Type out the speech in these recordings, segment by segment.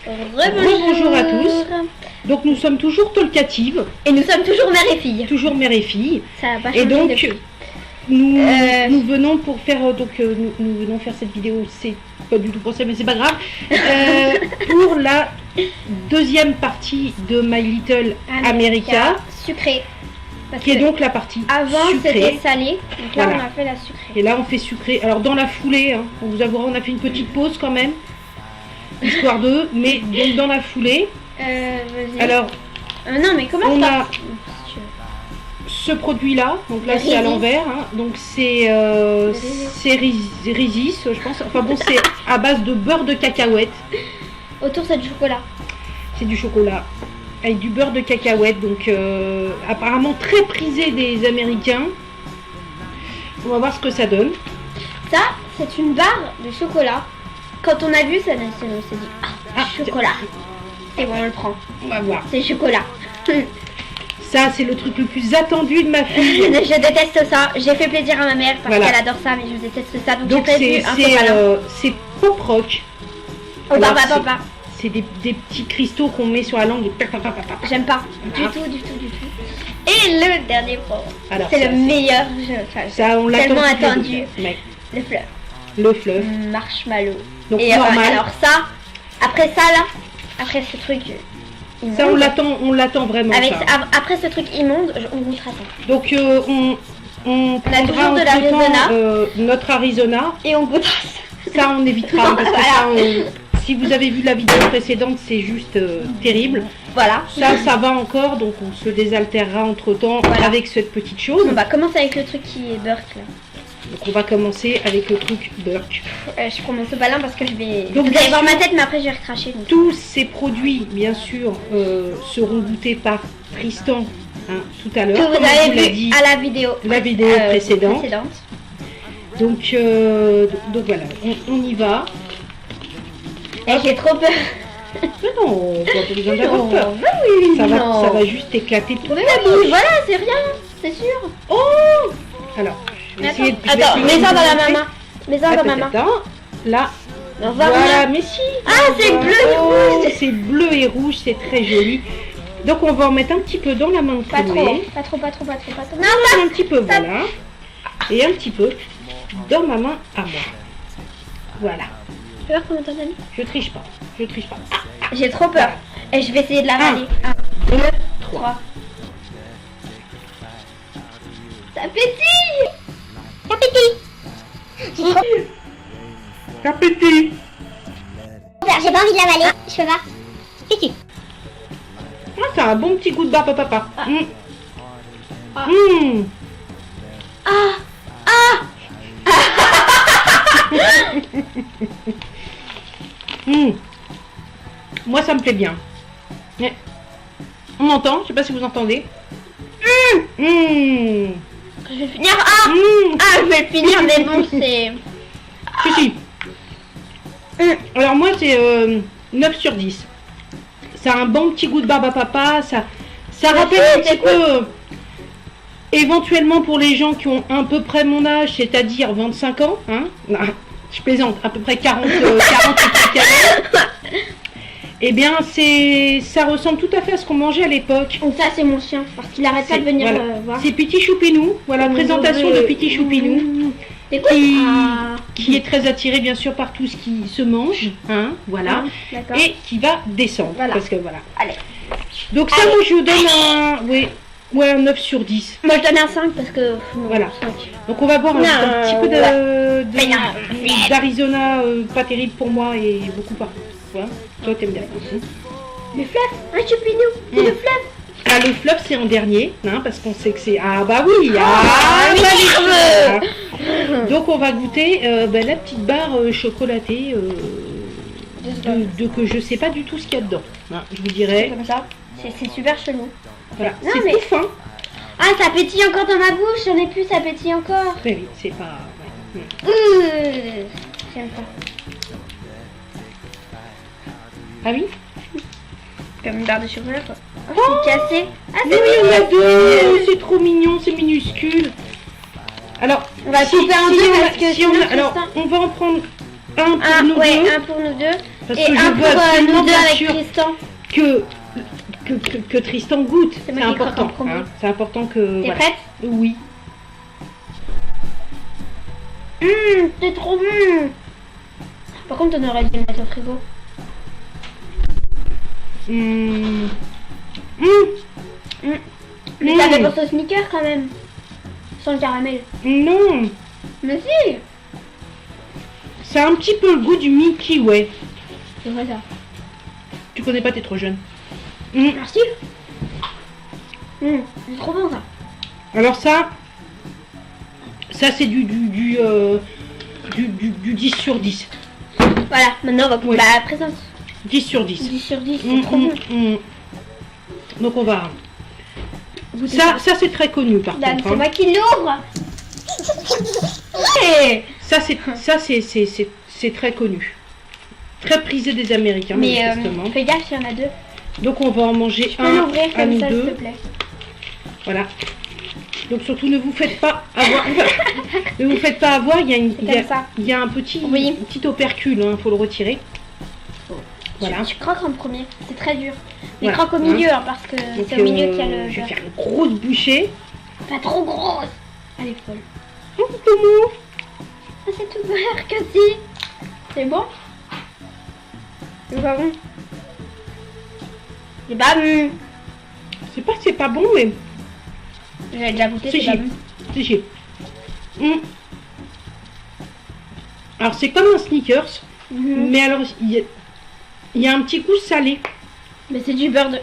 Rebonjour à tous. Donc nous sommes toujours Tolkatives. Et nous sommes toujours mère et fille. Toujours mère et fille. Ça a pas changé et donc depuis. nous venons pour faire nous venons faire cette vidéo. C'est pas du tout pour ça, mais c'est pas grave. Pour la deuxième partie de My Little America, sucré. Parce qui est donc la partie avant sucrée. c'était salé, donc là Voilà. on a fait la sucrée. Et là on fait sucré. Alors dans la foulée, hein, on vous avouera, on a fait une petite pause quand même, histoire de. Mais donc dans la foulée. Vas-y. Alors non mais comment on ça a ce produit-là. Donc là c'est à l'envers. Hein, donc c'est Reese's, je pense. Enfin bon, c'est à base de beurre de cacahuète. Autour c'est du chocolat. C'est du chocolat avec du beurre de cacahuète, donc apparemment très prisé des Américains. On va voir ce que ça donne. Ça, c'est une barre de chocolat. Quand on a vu ça, on s'est dit chocolat. Et bon, on le prend. On va voir. C'est chocolat. Ça, c'est le truc le plus attendu de ma fille. Je déteste ça. J'ai fait plaisir à ma mère parce qu'elle adore ça, mais je déteste ça. Donc c'est pop rock. Oh, papa. C'est des petits cristaux qu'on met sur la langue et j'aime pas du tout. Et le dernier produit, c'est le meilleur jeu. Ça, on l'a tellement attendu. Le fluff. Le fluff. Marshmallow. Donc et normal. Alors ça, après ça là, après ce truc. Ça on l'attend vraiment. Après ce truc immonde, on goûtera ça. Donc on a toujours de l'Arizona. Notre Arizona. Et on goûtera ça. Ça on évitera parce que ça, si vous avez vu la vidéo précédente, c'est juste terrible. Voilà. Ça va encore, donc on se désaltérera entre temps avec cette petite chose. On va commencer avec le truc qui est Burke là. Donc on va commencer avec le truc Burke. Je prends mon sopalin parce que je vais. Donc vous allez voir ma tête, mais après je vais recracher. Donc. Tous ces produits, bien sûr, seront goûtés par Tristan tout à l'heure. Que vous avez vu à la vidéo. Précédente. Donc voilà, on y va. Et j'ai trop peur. Mais non, on n'a pas besoin d'avoir peur. Oui, ça va juste éclater tout le monde. Voilà, c'est rien, c'est sûr. Oh. Alors, attends, mets ça dans la main. Mets ça dans ma main. Là. Voilà, mais si. C'est bleu et rouge. C'est bleu et rouge, c'est très joli. Donc on va en mettre un petit peu dans la main de Chloé. Pas trop. Non, un petit peu, voilà. Et un petit peu dans ma main à moi. Voilà. Tu veux voir comment t'en as mis ? Je triche pas. J'ai trop peur. Et je vais essayer de l'avaler. 1, 2, 3. Ça pétille. Ça pétille. J'ai pas envie de l'avaler. Je peux pas. Pétille. Ça a un bon petit goût de barbe à papa. Moi ça me plaît bien. On entend, je sais pas si vous entendez. Je vais finir. Je vais le finir, mais bon c'est. Si. Alors moi c'est 9 sur 10. Ça a un bon petit goût de barbe à papa. Ça rappelle un petit peu. Éventuellement pour les gens qui ont à peu près mon âge, c'est-à-dire 25 ans, non, je plaisante, à peu près 40 et quelques années. Eh bien, ça ressemble tout à fait à ce qu'on mangeait à l'époque. Donc ça, c'est mon chien, parce qu'il arrête pas de venir voir. C'est Petit Choupinou, voilà, présentation de Petit Choupinou, qui est très attiré bien sûr par tout ce qui se mange, voilà, et qui va descendre, parce que voilà. Allez. Donc ça, moi, je donne un 9 sur 10. Moi, je donne un 5 parce que... Voilà. 5. Donc on va boire un petit peu d'Arizona, pas terrible pour moi et beaucoup partout. Voilà. Toi, t'aimes bien. Le fluff, un choupinou, c'est le fluff. Le fluff, c'est en dernier, parce qu'on sait que c'est... Donc on va goûter la petite barre chocolatée que je sais pas du tout ce qu'il y a dedans. Je vous dirais... C'est comme ça. C'est super chelou. Voilà, c'est tout fin. Ça pétille encore dans ma bouche, j'en ai plus, ça pétille encore. Oui, c'est pas... J'aime pas. Ah oui. Comme une barre de chocolat quoi. C'est cassé. Mais oui, on a deux. C'est trop mignon, c'est minuscule. Alors, on va couper en deux parce que on va en prendre un pour nous deux. Un pour nous deux. Parce Et que je un veux pour absolument nous deux bien avec sûr Tristan. que Tristan goûte. C'est C'est moi qui croque en important. premier. Hein. C'est important que. T'es Voilà. prête? Oui. C'est trop bon. Par contre, on aurait dû le mettre au frigo. Hum. Mais ça fait penser au sneaker quand même. Sans le caramel. Non. Mais si. C'est un petit peu le goût du Milky Way. C'est vrai ça. Tu connais pas, t'es trop jeune. Merci. C'est trop bon ça. Alors ça c'est du 10 sur 10. Voilà, maintenant on va Oui. bah présence. 10 sur 10. 10 sur 10, c'est trop bon. Donc on va... Goûtez Ça c'est très connu par Dan, contre. c'est Hein. moi qui l'ouvre. Ouais. Ça c'est très connu. Très prisé des Américains, Mais manifestement. fais gaffe, il y en a deux. Donc on va en manger Tu peux un l'ouvrir à comme nous ça, s'il deux. te plaît. Voilà. Donc surtout ne vous faites pas avoir. Ne vous faites pas avoir, il y a une. C'est comme ça. Il y a un petit, Oui. petit opercule, hein, faut le retirer. Voilà. Tu croques en premier, c'est très dur. Mais Voilà. croque au milieu, hein, parce que Donc, c'est au milieu qu'il y a le je vais beurre. faire une grosse bouchée. Pas trop grosse. Elle est folle. Oh, comment Ah, c'est tout beurre que si. C'est bon? C'est pas bon? C'est pas bon. C'est pas que c'est pas bon, mais J'ai déjà goûté, c'est c'est pas chier. bon. C'est chier. Alors c'est comme un sneakers, mais alors il y a un petit goût salé. Mais c'est du beurre de...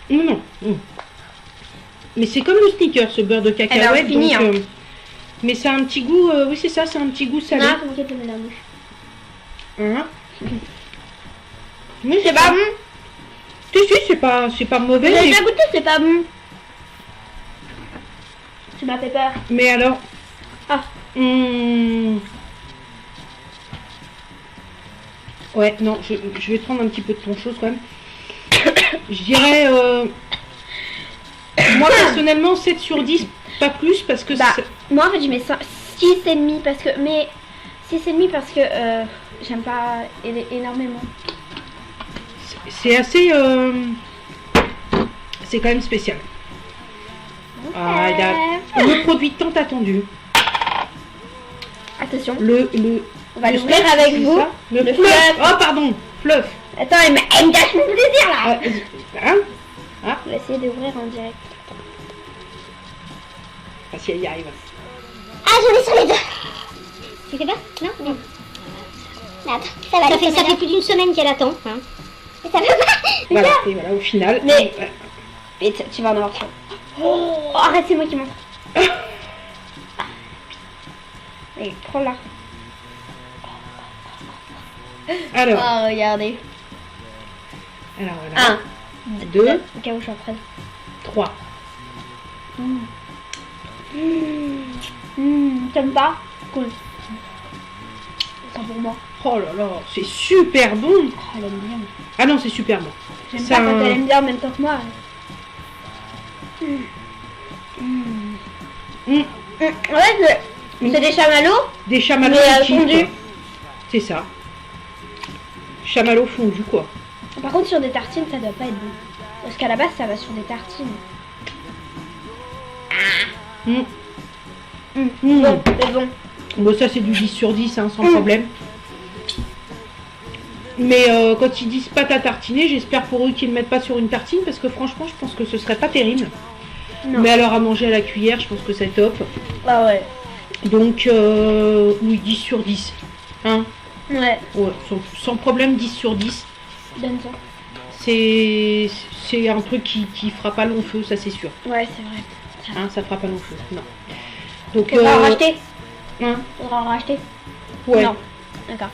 Non. Mais c'est comme le sneakers, ce beurre de cacahuète. Eh ben, on finit, donc, hein. mais c'est un petit goût, oui c'est ça, c'est un petit goût salé. Non, comment qu'elle te met la bouche? Hein. Oui, C'est pas bon. Si, c'est pas mauvais. J'ai Mais, déjà goûté, c'est pas bon. Tu m'as fait peur. mais alors. Ah. Ouais, non, je vais prendre un petit peu de ton chose quand même. Je dirais. Moi personnellement, 7 sur 10, pas plus parce que Bah, c'est- moi en fait je mets 6,5 parce que... Mais 6,5 parce que j'aime pas énormément. c'est assez. C'est quand même spécial. Ah, le produit tant attendu. Attention, Le on va le l'ouvrir fluff, avec c'est vous. ça Le Le fluff. fluff. Oh, pardon, fluff. Attends, elle me gâche mon plaisir là. Hein On va essayer d'ouvrir en direct. Ah, si elle y arrive. Ah, j'en ai sur les deux. Tu fais pas? Non. Attends, ça va. Ça fait plus d'une semaine qu'elle attend. Hein. Ça va pas. Voilà, et voilà, au final. Mais- Et tu vas en avoir chaud. Oh, arrête, c'est moi qui montre. Et prends là. Alors, Oh, regardez. voilà. 1, 2, au cas où je suis en train. 3. T'aimes pas? Cool. C'est pour moi. Oh là là, c'est super bon. Oh, elle aime bien. Ah non, c'est super bon. J'aime Ça- pas quand elle aime bien en même temps que moi. Ouais, c'est des chamallows. Des chamallows Mais, petits, fondus. quoi. C'est ça. Chamallows fondus, quoi. Par contre, sur des tartines, ça doit pas être bon. Parce qu'à la base, ça va sur des tartines. Mm. Bon, c'est bon. Bon, ça, c'est du 10 sur 10, hein, sans problème. Mais quand ils disent pâte à tartiner, j'espère pour eux qu'ils ne le mettent pas sur une tartine, parce que franchement, je pense que ce serait pas terrible. Non. Mais alors, à manger à la cuillère, je pense que c'est top. Ah ouais. Donc, oui, 10 sur 10. Hein, Ouais, ouais, sans problème, 10 sur 10. donne ça. C'est un truc qui fera pas long feu, ça c'est sûr. Ouais, c'est vrai. Hein, ça fera pas long feu, non. Donc, Faudra en racheter. hein, Faudra en racheter. ouais. Non. D'accord.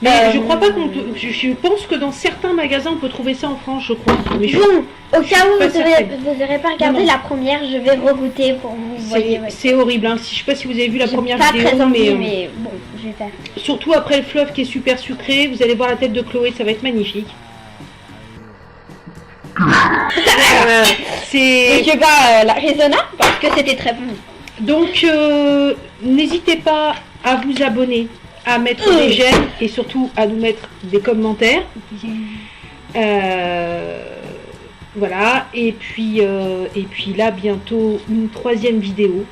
Mais je crois pas qu'on peut. Je pense que dans certains magasins on peut trouver ça en France, je crois. Mais je- Bon, au cas où pas vous certaine. n'aurez pas regardé Non. la première, je vais regoûter pour vous voyez. Ouais. c'est horrible. Hein. Je sais pas si vous avez vu la J'ai première pas vidéo, très envie, mais, mais bon, je vais faire. surtout après le fluff qui est super sucré, vous allez voir la tête de Chloé, ça va être magnifique. C'est Je vais pas la raisonnable parce que c'était très bon. donc n'hésitez pas à vous abonner, à mettre des j'aime et surtout à nous mettre des commentaires. Voilà, et puis là bientôt une 3e vidéo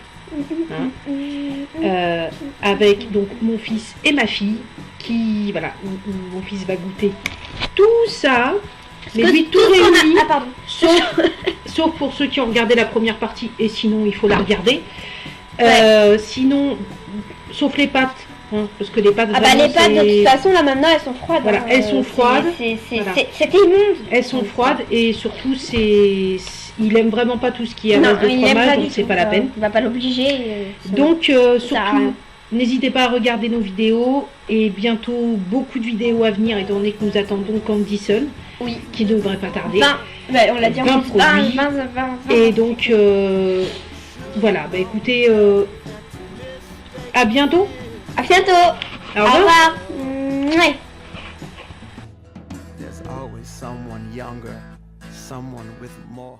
avec donc mon fils et ma fille qui, voilà, mon fils va goûter tout ça, mais lui tout réuni, sauf pour ceux qui ont regardé la première partie, et sinon il faut la regarder. Sinon, sauf les pâtes. Parce que les pâtes, les pâtes de toute façon là maintenant elles sont froides. Voilà, elles sont froides. C'est immonde. Elles sont froides et surtout il aime vraiment pas tout ce qui est à base de fromage, donc c'est pas la peine. On va pas l'obliger. Donc surtout, n'hésitez pas à regarder nos vidéos et bientôt beaucoup de vidéos à venir étant donné que nous attendons Candyson, qui ne devrait pas tarder. On l'a dit, 20 produits. 20. Et donc voilà, écoutez, à bientôt. À bientôt. Au revoir. Mouais. There's always someone younger, someone with more